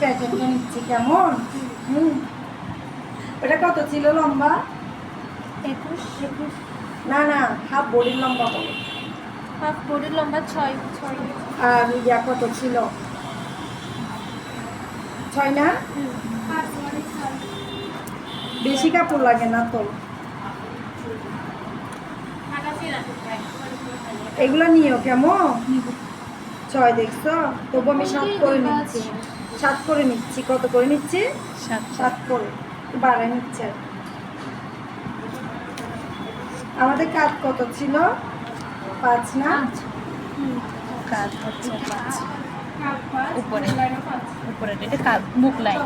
প্যাটার্নটা নিচ্ছি কেমন। ওটা কত ছিল লম্বা? 21 না না, হাফ বডির লম্বা বলো। হাফ বডির লম্বা 6। আর ইয়া কত ছিল? 6 না? বেশি কাপড় লাগে না তো। এগুলো নিও কেমন। 6 দেখছো? তবু আমি 7 করে নিচ্ছি। 7 করে নিচ্ছি। কত করে নিচ্ছি? 7 করে বাড়াই নিচ্ছে। আমাদের কাজ কত ছিল? 5 না? কাজ হচ্ছে 5 উপরে উপরে এটা কাজ মুখ লাইন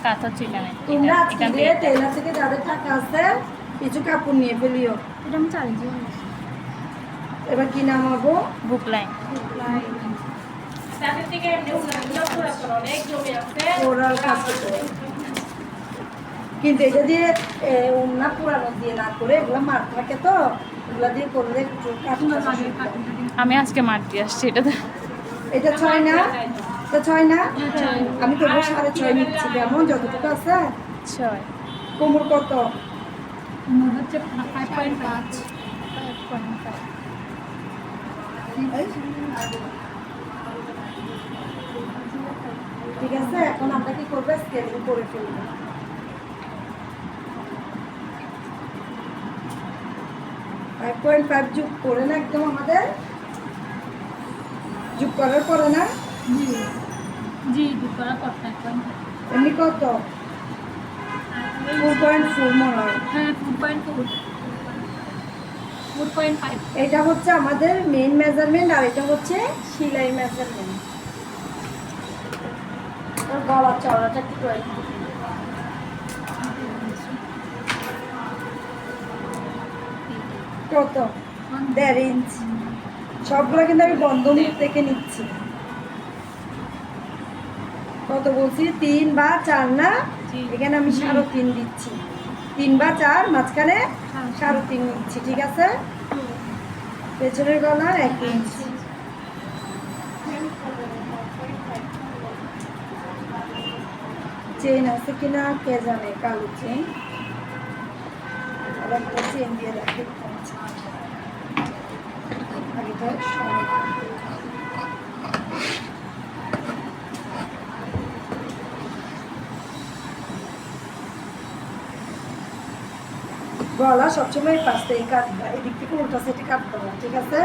কাজ হচ্ছে এখানে তোমরা আজকে এখান দিয়ে থেকে টেলার থেকে যাদের টাকা আছে কিছু কাপড় নিয়ে ফেলিও। এটা আমি চালিয়ে এবার কি নামাবো? বুক লাইন ওরাল কাপড়। কিন্তু এটা দিয়ে ওনা পুরানো দিয়ে না করে এগুলো মার থাকে তো, এগুলো দিয়ে করলে একটু কাটতে লাগে। আমি আজকে মাঠ দিয়ে আসছি এটা এটা 6 না? এটা 6 না? আমি তো 6.5 নিচ্ছি। কেমন যতটুকু আছে? 6 কোমর কত? হচ্ছে 5.5। ঠিক আছে, এখন আমরা কি করবো? স্কেলিং করে ফেলবো। .5 যোগ করে না একদম আমাদের যোগ করার পরে না জি দুপুরা কত 5.5। এমনি কত? 4.4 মনে হয়। হ্যাঁ 4.4 4.5। এটা হচ্ছে আমাদের মেইন মেজারমেন্ট আর এটা হচ্ছে সেলাই মেজারমেন্ট। ওর গলার চওড়াটা একটু করে কত? 1.5 ইঞ্চি। সবগুলো কিন্তু আমি বন্ধ মুখ থেকে নিচ্ছি। কত বলছি? 3 বা 4 না? এখানে আমি 3.5 দিচ্ছি। 3 বা 4 মাঝখানে 3.5 নিচ্ছি। ঠিক আছে, পেছনের গলা 1 ইঞ্চি। চেন আছে কিনা কে জানে, কালো চেন। আর একটা চেন দিয়ে রাখি আগেটা। গলা সবসময় পাশে কাটবা, এদিক থেকে উল্টা সেটে কাটতে হবে। ঠিক আছে।